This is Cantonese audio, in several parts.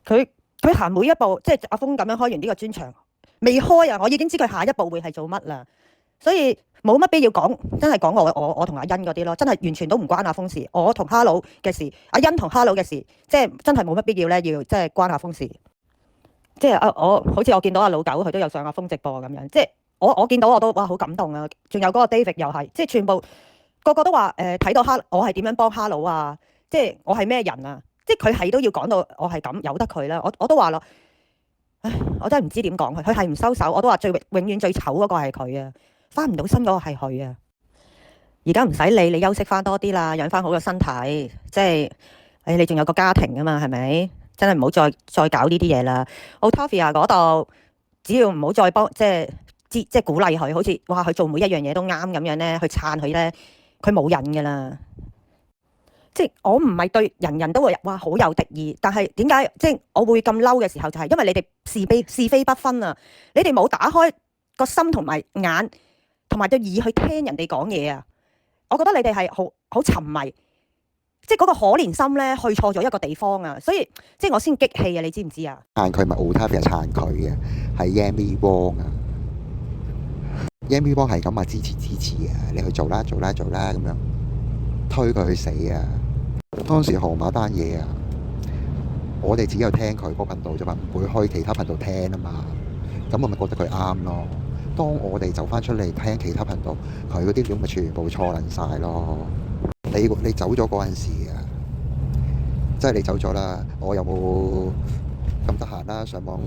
佢佢行每一步，即係阿峰咁樣開完呢個專場，未開啊，我已經知佢下一步會係做乜啦。所以冇乜必要講，真係講我同阿欣嗰啲咯，真係完全都唔關阿峰事。我同哈佬嘅事，阿欣同哈佬嘅事，即係真係冇乜必要咧，要即係關阿峰事。即係我好似我見到阿老狗佢都有上阿峰直播咁樣，即係我見到我都哇好感動啊！仲有嗰個 David 又係，即係全部個個都話睇到我係點樣幫哈佬啊！即係我係咩人啊！即係佢係都要講到我係咁，由得佢啦。我都話咯，唉，我真係唔知點講佢，佢係唔收手，我都話永遠最醜嗰個係佢啊，翻唔到身嗰個係佢啊。而家唔使理，你休息翻多啲啦，養翻好個身體。即係你仲有個家庭啊嘛，係咪？真係唔好再搞呢啲嘢啦。Otavia 嗰度，只要唔好再幫即係鼓勵佢，好似哇佢做每一樣嘢都啱咁樣咧，去撐佢咧，佢冇癮噶啦。即係我唔係對人人都會哇好有敵意，但係點解即係我會咁嬲嘅時候，就係因為你哋是非不分啊！你哋冇打開個心同埋眼同埋對耳去聽人哋講嘢啊！我覺得你哋係好沉迷，即係嗰個可憐心咧去錯咗一個地方啊！所以即係我先激氣啊！你知唔知啊？撐佢咪 Otavia 撐佢嘅，係 Yami Wong 啊！Yami Wong 係咁啊，支持啊！你去做啦咁樣推佢去死啊！當時河馬單嘢啊，我哋只有聽佢個頻道啫嘛，唔會去其他頻道聽啊嘛。咁我咪覺得佢啱咯。當我哋走翻出嚟聽其他頻道，佢嗰啲料咪全部錯撚晒咯。你走咗嗰陣時啊，即係你走咗啦，我又冇咁得閒啦，上網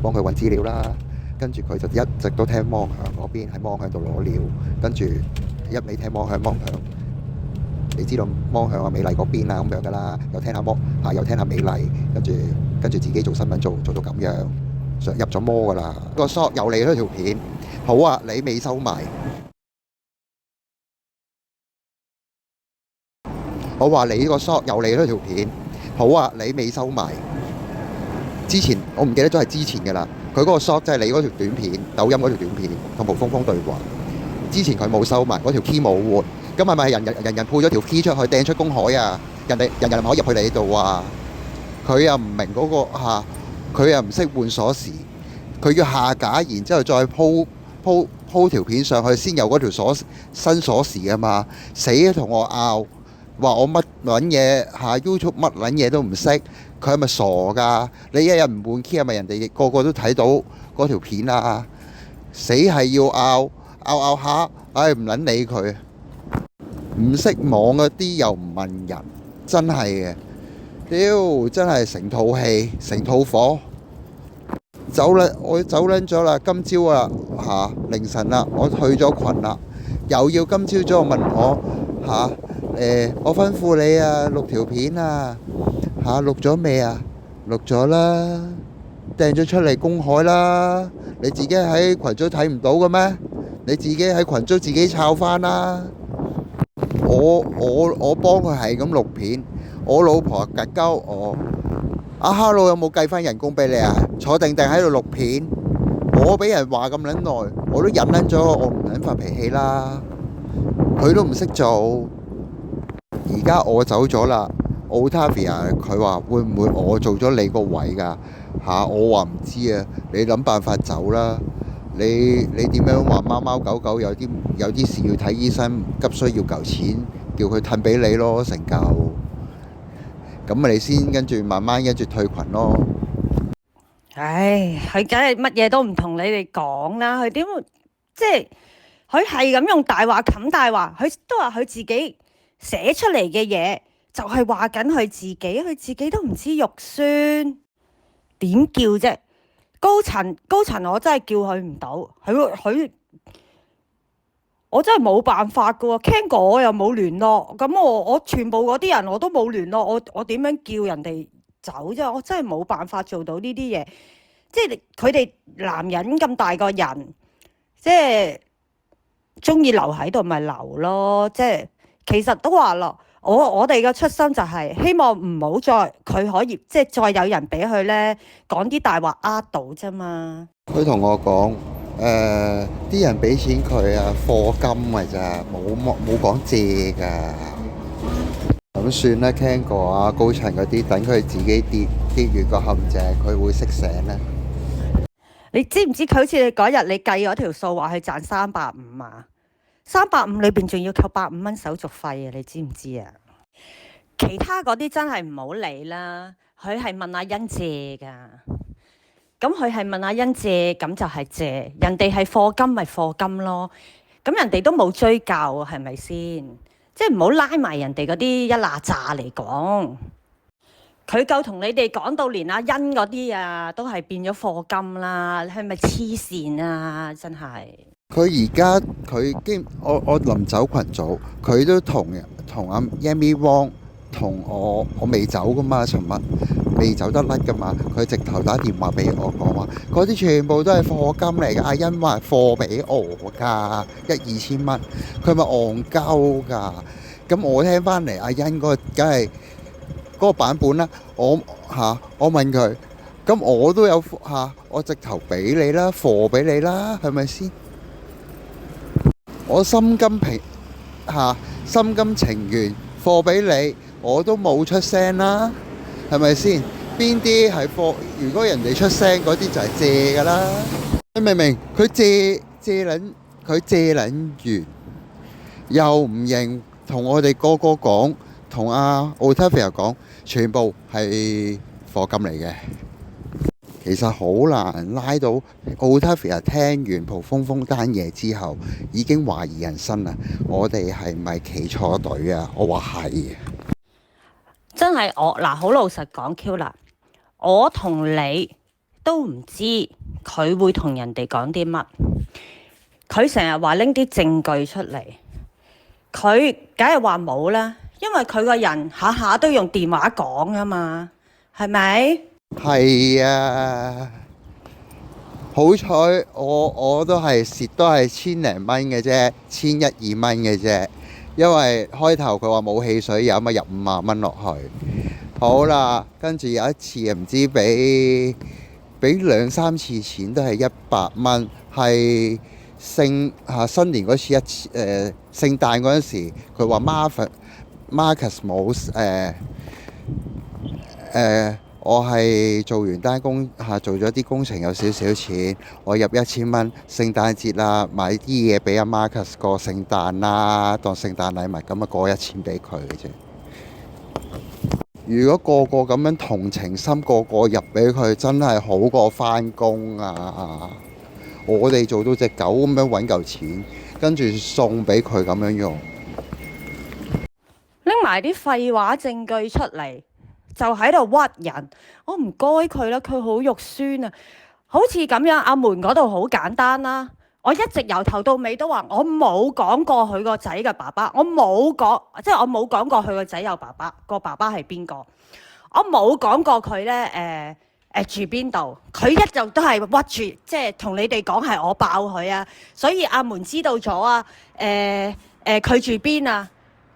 幫佢揾資料啦。跟住佢就一直都聽芒響嗰邊，喺芒響度攞料，跟住一味聽芒響。你知道芒響啊美麗嗰邊啊咁樣噶啦，又聽下又聽下美麗，跟住自己做新聞做到咁樣，入咗魔噶啦。個 shot 有你呢條片，好啊，你未收埋。我話你呢個 shot 有你呢條片，好啊，你未收埋。之前我唔記得咗係之前噶啦，佢嗰個 shot 即係你嗰條短片，抖音嗰條短片同蒲峰峰對話。之前佢冇收埋嗰條 key 冇活。咁係咪人人鋪咗條 key 出去掟出公海啊？人人唔可以入去你度啊！佢又唔明嗰個嚇，佢又唔識換鎖匙，佢要下架，然之後再鋪條片上去，先有嗰條新鎖匙啊嘛！死同我拗，話我乜撚嘢嚇 YouTube 乜撚嘢都唔識，佢係咪傻㗎？你一日唔換 key 係咪人哋個個都睇到嗰條片啊？死係要拗下，唉唔撚理佢。唔識網嗰啲又唔問人，真係嘅，屌真係成套戲，成套火，我走撚咗啦，今朝啊凌晨啦，我退咗群啦，又要今朝早問我我吩咐你啊錄條片啊錄咗未啊？錄咗啦，掟咗出嚟公海啦，你自己喺群組睇唔到嘅咩？你自己喺群組自己抄翻啦。我幫佢係咁錄片，我老婆夾鳩我。阿哈佬有冇計翻人工俾你啊？坐定定喺度錄片，我俾人話咁撚耐，我都忍撚咗，我唔撚發脾氣啦。佢都唔識做，而家我走咗啦。Otavia 佢話會唔會我做咗你個位㗎？我話唔知啊，你諗辦法走啦。你點樣話貓貓狗狗有啲事要睇醫生，急需要嚿錢，叫佢褪俾你咯，成嚿。咁咪你先跟住慢慢跟住退群咯。唉，佢梗係乜嘢都唔同你哋講啦。佢點即係佢係咁用大話冚大話，佢都話佢自己寫出嚟嘅嘢就係話緊佢自己，佢自己都唔知肉酸，點叫啫？高層我真係叫佢唔到，佢我真係冇辦法噶喎。Ken 哥我又冇聯絡，咁我全部嗰啲人我都冇聯絡，我點樣叫人哋走啫？我真係冇辦法做到呢啲嘢。即係佢哋男人咁大個人，即係中意留喺度咪留咯。即係其實都話咯，我哋嘅出心就係希望唔好再佢可以即係再有人俾佢咧講啲大話呃到啫嘛。佢同我講啲人俾錢佢啊，課金㗎咋，冇講借㗎。咁咁算啦，聽過啊高層嗰啲，等佢自己跌完個陷阱，佢會識醒咧。你知唔知佢好似你嗰日你計嗰條數話佢賺350啊？350裏邊仲要扣150蚊手續費啊！你知唔知啊？其他嗰啲真係唔好理啦。佢係問阿欣借㗎，咁佢係問阿欣借，咁就係借。人哋係課金咪課金咯，咁人哋都冇追究，係咪先？即係唔好拉埋人哋嗰啲一嗱喳嚟講。佢夠同你哋講到連阿欣嗰啲啊，都係變咗課金啦，係咪黐線啊？真係。佢而家我臨走群組，佢都同阿 Yami Wong 同我未走噶嘛，尋日未走得甩噶嘛，佢直頭打電話俾我講話，嗰啲全部都係課金嚟㗎。阿欣話課俾我㗎，2千蚊，佢咪戇鳩㗎。咁我聽翻嚟，阿欣嗰個梗係嗰個版本啦。我問佢，咁我都有我直頭俾你啦，課俾你啦，係咪先？我心甘情願課俾你，我都冇出聲啦，係咪先？邊啲係課？如果人哋出聲嗰啲就係借㗎啦。你明唔明？佢借撚完，又唔認，同我哋個講，同阿 Otavia 講，全部係課金嚟嘅。其實好難拉到 Otavia 聽完蒲鋒鋒單嘢之後，已經懷疑人生啦。我哋係咪企錯隊啊？我話係。真係好老實講 Q 啦，我同你都唔知佢會同人哋講啲乜。佢成日話拎啲證據出嚟，佢梗係話冇啦，因為佢個人下下都用電話講啊嘛，係咪？係啊，好彩我都係蝕，都係千零蚊嘅啫，1100、2蚊嘅啫。因為開頭佢話冇汽水飲啊，入50蚊落去。好啦，跟住有一次唔知俾2、3次錢都係100蚊，係新年嗰次聖誕嗰陣時，佢話 Marcus 冇我係做完單工做咗啲工程有少少錢，我入1000蚊，聖誕節啦，買啲嘢俾阿 Marcus 過聖誕啦，當聖誕禮物咁啊，過1000俾佢嘅啫。如果個咁樣同情心，個入俾佢，真係好過返工啊！我哋做到隻狗咁樣揾嚿錢，跟住送俾佢咁樣用，拎埋啲廢話證據出嚟，就喺度屈人。我唔該佢啦，佢好肉酸啊！好似咁樣，阿門嗰度好簡單啦。我一直由頭到尾都話，我冇講過佢個仔嘅爸爸，我冇講過佢個仔有爸爸，個爸爸係邊個？我冇講過佢咧住邊度？佢一直都係屈住，即係同你哋講係我爆佢啊！所以阿門知道咗啊，佢住邊啊？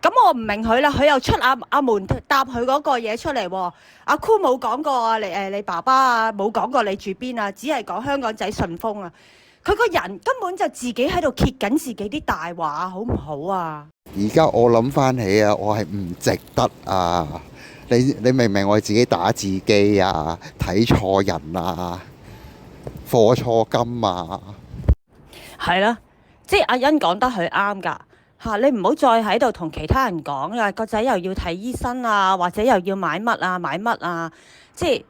咁我唔明佢啦，佢又出阿門答佢嗰個嘢出嚟喎。阿 Cool 冇講過啊，你爸爸啊冇講過你住邊啊，只係講香港仔順豐啊。佢個人根本就自己喺度揭緊自己啲大話，好唔好啊？而家我諗翻起啊，我係唔值得啊！你明唔明？我自己打字機啊，睇錯人啊，課錯金啊，係啦，即係阿欣講得佢啱㗎嚇，你唔好再喺度同其他人講啊，個仔又要睇醫生啊，或者又要買乜啊，即係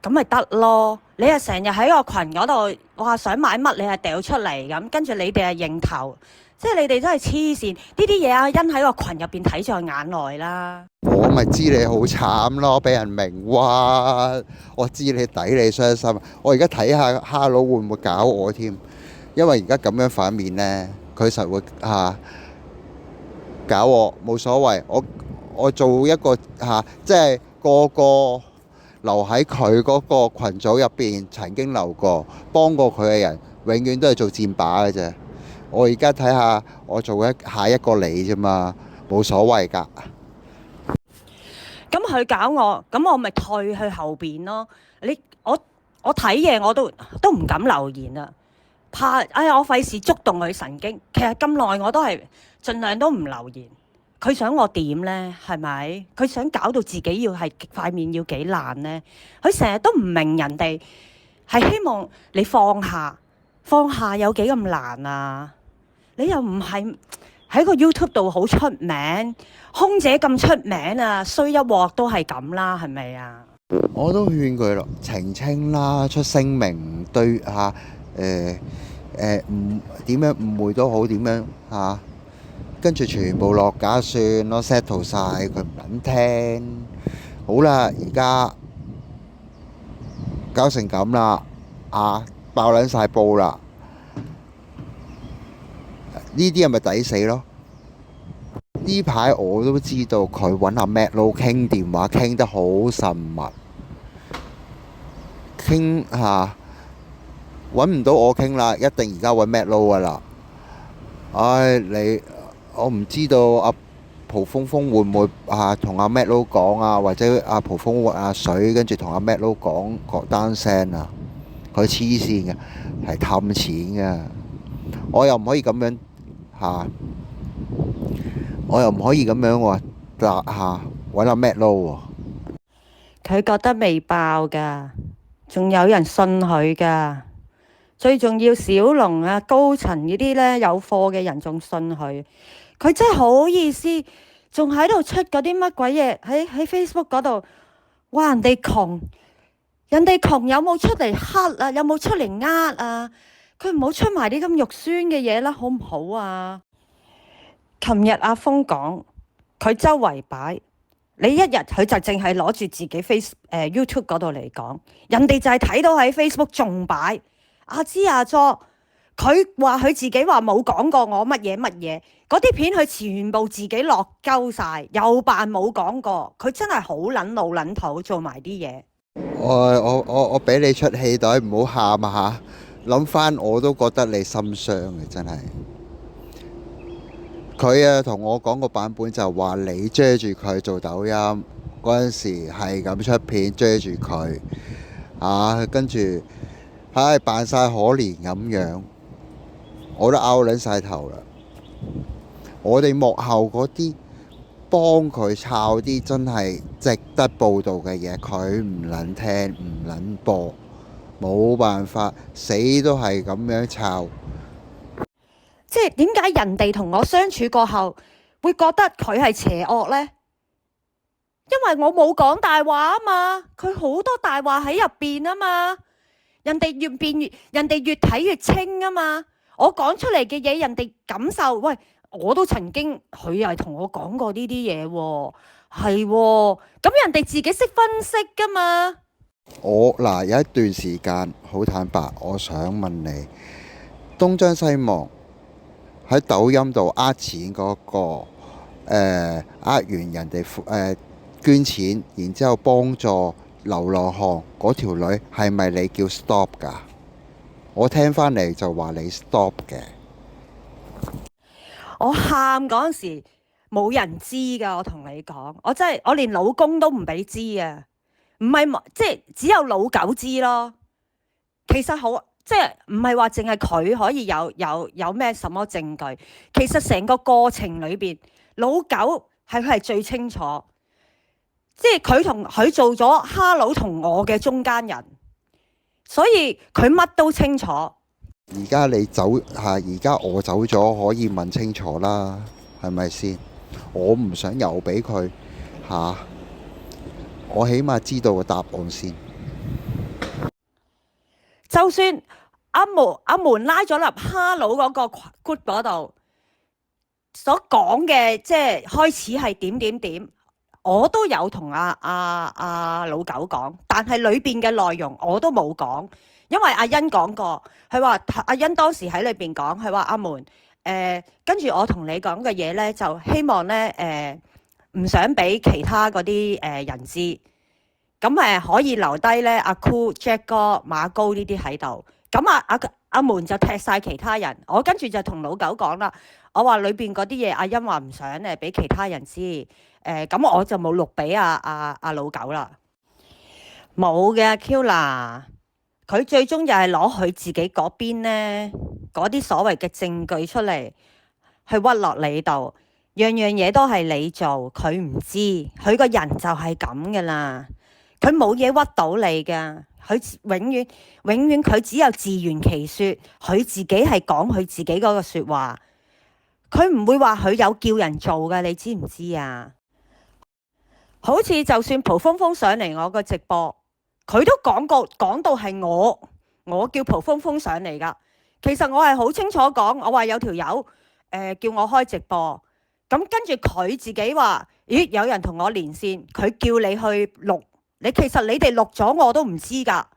咁咪得咯。你又成日喺個群嗰度話想買乜，你係掉出嚟咁，跟住你哋係認頭，即係你哋真係黐線。呢啲嘢阿欣喺個群入邊睇在眼內啦。我咪知你好慘咯，俾人明屈，我知你抵你傷心。我而家睇下哈佬會唔會搞我添，因為而家咁樣反面呢，佢實會搞我，冇所謂。我做一個即係個留喺佢嗰個群組入邊曾經留過幫過佢嘅人，永遠都係做箭靶嘅啫。我而家睇下，我做下一個你啫嘛，冇所謂㗎。咁佢搞我，咁我咪退去後邊咯。我睇嘢我都唔敢留言啊，怕我費事觸動佢神經。其實咁耐我都係盡量都唔留言，佢想我點呢？係咪？佢想搞到自己要係塊面要幾爛呢？佢成日都唔明人哋係希望你放下，放下有幾咁難啊？你又唔係喺個 YouTube 度好出名，空姐咁出名啊，衰一鑊都係咁啦，係咪啊？我都勸佢咯，澄清啦，出聲明對嚇唔點樣誤會都好，點樣嚇，跟住全部落架算咯，settle 晒佢唔撚聽。好啦，而家搞成咁啦，爆撚晒煲啦，呢啲係咪抵死咯？呢排我都知道佢揾阿 Matt Low 傾電話傾得好神密，傾下揾唔到我傾啦，一定而家揾 Matt Low 噶啦。唉，我唔知道阿蒲峰峰會唔會同阿 Matt Low 講啊，或者阿蒲峰活阿水跟住同阿 Matt Low 講單聲啊，佢黐線嘅，係氹錢嘅，我又唔可以咁樣嚇。我又唔可以咁樣喎，揾阿 Matt Low 喎。佢覺得未爆㗎，仲有人信佢㗎。最重要，小龍啊、高層呢啲呢，有貨嘅人仲信佢。佢真係好意思，仲喺度出嗰啲乜鬼嘢喺 Facebook 嗰度，話人哋窮，人哋窮有冇出嚟黑啊？有冇出嚟呃啊？佢唔好出埋啲咁肉酸嘅嘢啦，好唔好啊？琴日阿峰講，佢周圍擺，你一日佢就淨係攞住自己 YouTube 嗰度嚟講，人哋就係睇到喺 Facebook 仲擺。阿芝阿佐，佢話佢自己話冇講過我乜嘢乜嘢，嗰啲片佢全部自己落鳩晒，又扮冇講過，佢真係好撚老撚土做埋啲嘢。我俾你出氣袋，唔好喊啊嚇！諗翻我都覺得你心傷嘅，真係。佢同我講個版本就話你追住佢做抖音嗰陣時係咁出片追住佢跟住扮晒可憐咁樣，我都拗撚晒頭啦。我哋幕後嗰啲幫佢抄啲真係值得報導嘅嘢，佢唔撚聽唔撚播，冇辦法，死都係咁樣抄。即係點解人哋同我相處過後會覺得佢係邪惡呢？因為我冇講大話啊嘛，佢好多大話喺入邊啊嘛，人哋越睇越清啊嘛，我講出嚟嘅嘢人哋感受，喂，我都曾經佢又係同我講過呢啲嘢喎，係喎，咁人哋自己識分析噶嘛。有一段時間好坦白，我想問你，東張西望喺抖音度呃錢嗰個，呃完人哋捐錢，然之後幫助流浪漢嗰條女係咪你叫 stop 㗎？我聽返嚟就話你 stop 嘅。我喊嗰陣時冇人知㗎，我同你講，我真係我連老公都唔俾知啊，唔係即係只有老狗知咯。其實好即係唔係話淨係佢可以有咩什麼證據，其實成個過程裏邊，老狗係最清楚，即係佢做咗哈佬同我嘅中間人，所以佢乜都清楚。而家你走而家我走咗，可以問清楚啦，係咪先？我唔想又俾佢我起碼知道個答案先。就算阿門拉咗入哈佬嗰個 group 嗰度，所講嘅即係開始係點，我都有同阿老狗講，但係裏邊嘅內容我都冇講，因為阿欣講過，佢話阿欣當時喺裏邊講，佢話阿門跟住我同你講嘅嘢呢，就希望呢唔想俾其他嗰啲人知。咁可以留低咧，阿 Cool、Jack 哥、馬高呢啲喺度。咁阿門就踢晒其他人。我跟住就同老狗講啦，我話裏邊嗰啲嘢，阿欣話唔想俾其他人知。咁我就冇錄俾阿老狗啦。冇嘅 Killa，佢最終又係攞佢自己嗰邊呢嗰啲所謂嘅證據出嚟，去屈落你度。樣樣嘢都係你做，佢唔知，佢個人就係咁噶啦，佢冇嘢屈到你噶，佢永遠佢只有自圓其說，佢自己係講佢自己嗰個說話，佢唔會話佢有叫人做噶，你知唔知啊？好似就算蒲鋒鋒上嚟我個直播，佢都講到係我叫蒲鋒鋒上嚟噶。其實我係好清楚講，我話有條友叫我開直播，咁跟住佢自己話，咦，有人同我連線，佢叫你去錄，其實你哋錄咗我都唔知噶，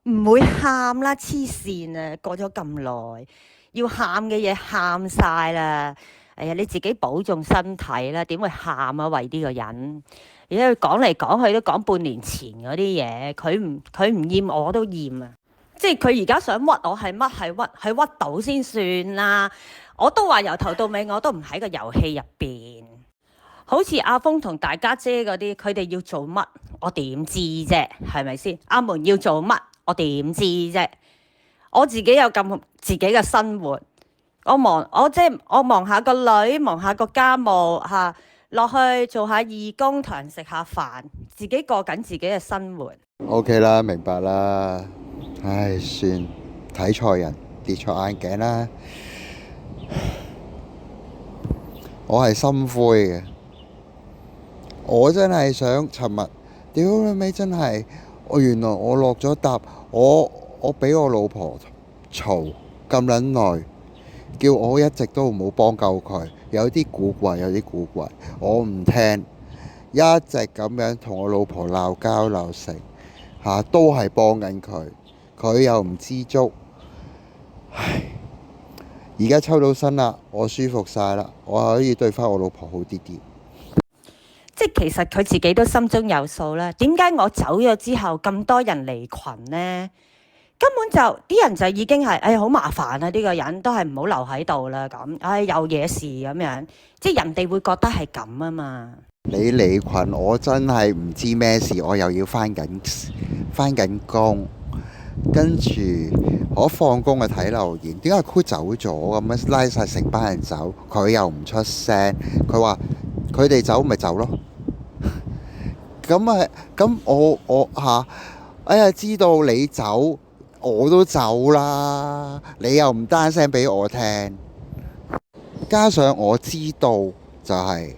唔會喊啦，黐線啊！過咗咁耐，要喊嘅嘢喊晒啦。哎呀，你自己保重身體啦，點會喊啊？為呢個人，而家佢講嚟講去都講半年前嗰啲嘢，佢唔厭我都厭啊！即係佢而家想屈我係乜係屈，係屈到先算啦。我都話由頭到尾我都唔喺個遊戲入邊，好似阿峰同大家姐嗰啲，佢哋要做乜，我點知啫？係咪先？阿門要做乜，我點知啫？我自己有咁自己嘅生活。我忙下個女，忙下個家務嚇，落去做下義工，同人食下飯，自己過緊自己嘅生活。OK 啦，明白啦。唉，算睇錯人，跌錯眼鏡啦。我係心灰嘅，我真係想尋日，屌你咪真係，原來我落咗搭，我俾我老婆嘈咁撚耐。叫我一直都唔好幫救佢，有啲古怪，我唔聽，一直咁樣同我老婆鬧交鬧成嚇，都係幫緊佢，佢又唔知足。唉，而家抽到身啦，我舒服晒啦，我可以對返我老婆好啲啲。即係其實佢自己都心中有數啦。點解我走咗之後咁多人離群呢？根本就啲人就已經係，好麻煩啊！呢個人都係唔好留喺度啦，咁，有嘢事咁樣，即係人哋會覺得係咁啊嘛。你離群，我真係唔知咩事，我又要返緊工，跟住我放工去睇留言，點解佢走咗咁樣拉晒成班人走，佢又唔出聲，佢話佢哋走咪走咯。咁我嚇，哎呀，知道你走。我都走啦，你又唔單聲俾我聽，加上我知道就係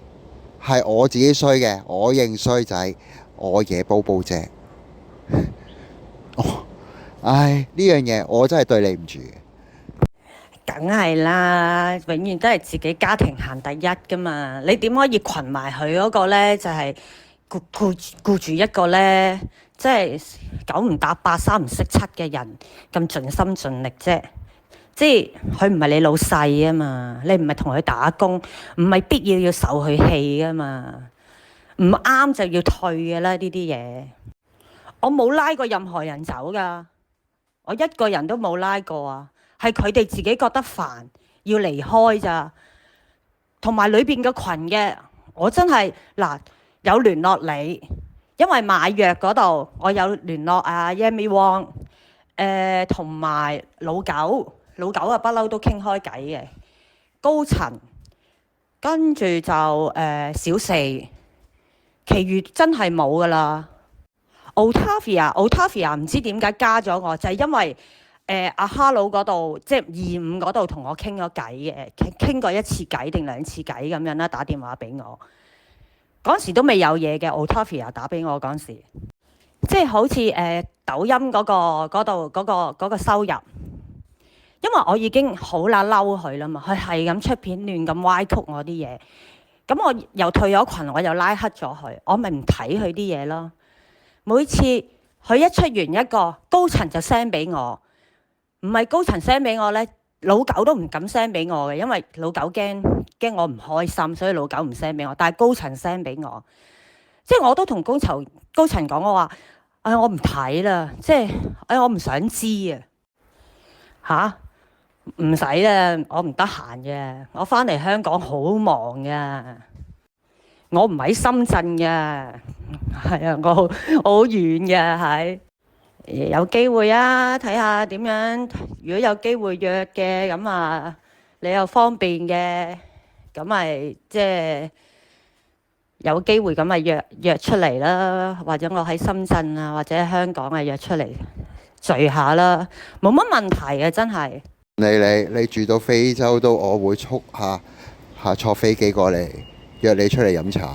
我自己衰嘅，我認衰仔，我嘢煲煲啫。唉，呢樣嘢我真係對你唔住嘅。梗係啦，永遠都係自己家庭行第一噶嘛，你點可以群埋佢嗰個呢？就係顧住一個呢，即係九唔搭八、三唔識七嘅人咁盡心盡力啫。即係佢唔係你老細啊嘛，你唔係同佢打工，唔係必要受佢氣啊嘛。唔啱就要退嘅啦，呢啲嘢。我冇拉過任何人走噶，我一個人都冇拉過啊。係佢哋自己覺得煩要離開咋。同埋裏邊嘅群嘅，我真係嗱有聯絡你，因為買藥嗰度我有聯絡阿 Yami Wong，同埋老九啊，不嬲都傾開偈嘅。高層跟住就小四，其餘真係冇噶啦。Otavia 唔知點解加咗我，就係因為阿 Hello 嗰度，即係25嗰度同我傾咗偈嘅，傾過一次偈定2次偈咁樣啦，打電話俾我。嗰時都未有嘢嘅 Otavia 打俾我嗰時，即係好似抖音嗰個收入，因為我已經好嬲佢啦嘛，佢係咁出片亂咁歪曲我啲嘢，咁我又退咗群，我又拉黑咗佢，我咪唔睇佢啲嘢咯。每次佢一出完一個高層就 send 俾我，唔係高層 send 俾我呢，老九都唔敢 send 俾我嘅，因為老九驚我唔開心，所以老九唔 send 俾我。但係高層 send 俾我，即係我都同高層講，我話我唔睇啦，即係我唔想知啊嚇，唔使啦，我唔得閒嘅，我翻嚟香港好忙嘅，我唔喺深圳嘅，係啊，我好遠嘅，係有機會啊，睇下點樣。如果有機會約嘅咁啊，你又方便嘅，咁咪即係有機會咁咪約出嚟啦，或者我喺深圳啊，或者香港啊約出嚟聚下啦，冇乜問題嘅，真係。你住到非洲都，我會速下坐飛機過嚟約你出嚟飲茶。